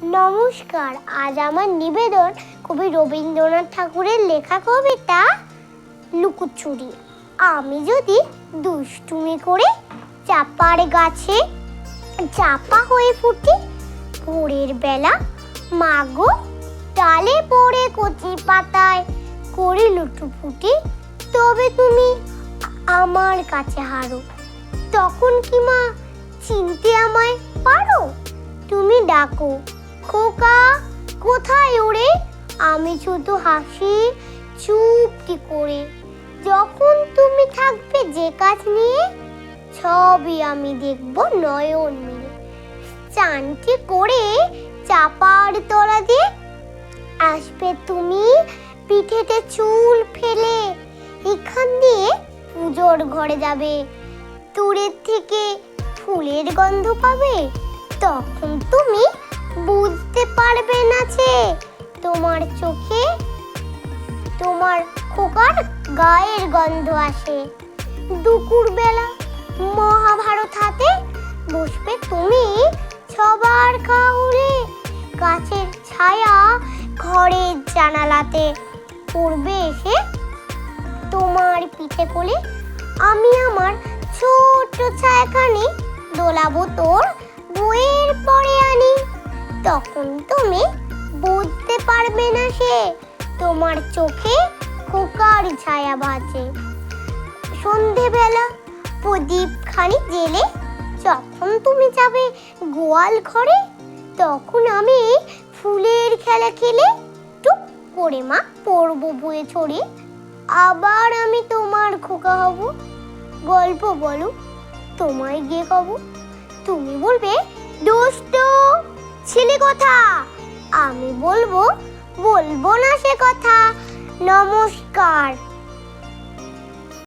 নমস্কার, আজ আমার নিবেদন কবি রবীন্দ্রনাথ ঠাকুরের লেখা কবিতা লুকোচুরি। আমি যদি দুষ্টুমি করে চাপার গাছে চাপা হয়ে ফুটি, ভোরের বেলা মাগো ডালে পড়ে কচি পাতায় করে লুটোপুটি, তবে তুমি আমার কাছে হারো। তখন কি মা চিনতে আমায় পারো? তুমি ডাকো, খোকা কোথায় ওরে? আমি শুধু হাসি চুপটি করে। যখন তুমি থাকবে যে কাজ নিয়ে, সবই আমি দেখব নয়ন মিলে। চানটি করে চাপার তলা দিয়ে আসবে তুমি, পিঠেতে চুল ফেলে এখান দিয়ে পুজোর ঘরে যাবে। দূরের থেকে ফুলের গন্ধ পাবে, তখন তুমি বুঝতে পারবে না যে তোমার চোখে তোমার খোকার গায়ের গন্ধ আসে। দুপুর বেলা মহাভারত হাতে বসবে তুমি সবার কাউরে, গাছের ছায়া ঘরের জানালাতে পড়বে এসে তোমার পিঠে কোলে। আমি আমার ছোট্ট ছায়াখানি দোলাবো তোর বইয়ের পরে আনি। তখন তুমি বুঝতে পারবে না সে তোমার চোখে খোকার ছায়া বাজে। সন্ধেবেলা প্রদীপ খানি জেলে যখন তুমি যাবে গোয়াল ঘরে, তখন আমি ফুলের খেলা খেলে টুক করে মা পড়বো বয়ে ছড়ে। আবার আমি তোমার খোকা হব, গল্প বলো তোমায় গিয়ে কব। তুমি বলবে দুষ্ট ছেলে কথা, আমি বলবো না সে কথা। নমস্কার।